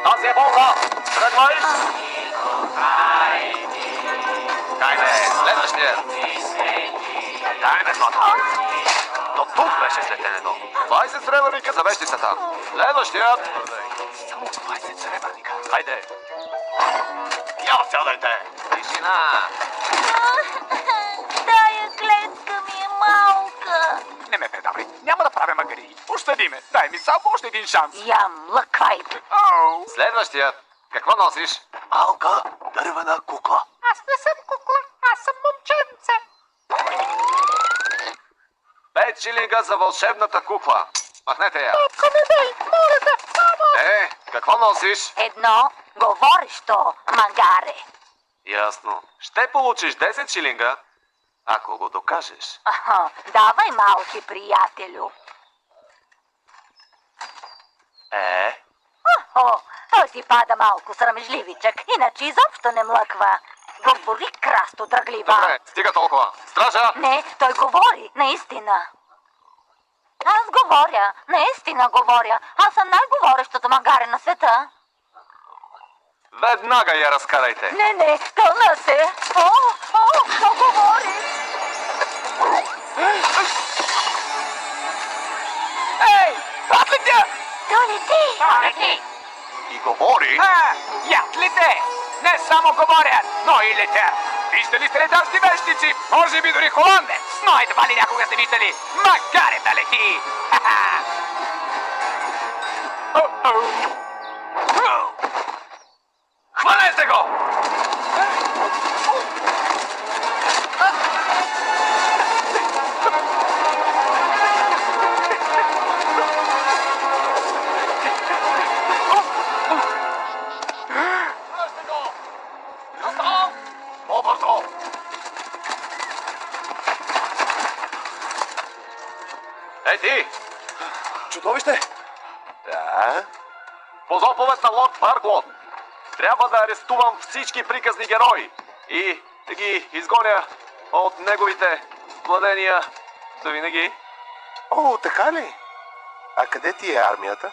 Тази е болна! Тръгвай! Хайде, следващия! Хайде, злата! До тук беше слетенето. 20 сребърника за вещицата. Следващият! Само 20 сребърника. Хайде! Я сядайте! Тишина! Тая клетка ми е малка. Не ме предавай. Няма да правя магари. Ощади ме. Дай ми само още един шанс. Ям, лъквай. Оу! Следващият! Какво носиш? Малка дървена кукла. Аз не съм кукла. Аз съм момченце. 5 шилинга за вълшебната кукла. Махнете я. Татко, не дай. Моля те. Мамо. Какво носиш? Едно говорещо магаре. Ясно. Ще получиш 10 шилинга, ако го докажеш. Давай, малки приятелю. Той си пада малко срамежливичък, иначе изобщо не млъква. Говори, красто дръглива. Добре, стига толкова. Стража! Не, той говори, наистина. Аз говоря, наистина говоря. Аз съм най-говорещото магаре на света. Веднага я разкарайте. Не, тълна се. То говори. Ей! Патлите! То лети. И говори. Ятлите! Не само говорят, но и летят. Виждали сте летащи вещици? Може би дори холандец. Но едва ли някога сте виждали магаре да лети? Хванете го! По-бързо! Ти! Чудовище! Да? По заповед на лорд Фарклот трябва да арестувам всички приказни герои и да ги изгоня от неговите владения завинаги. О, така ли? А къде ти е армията?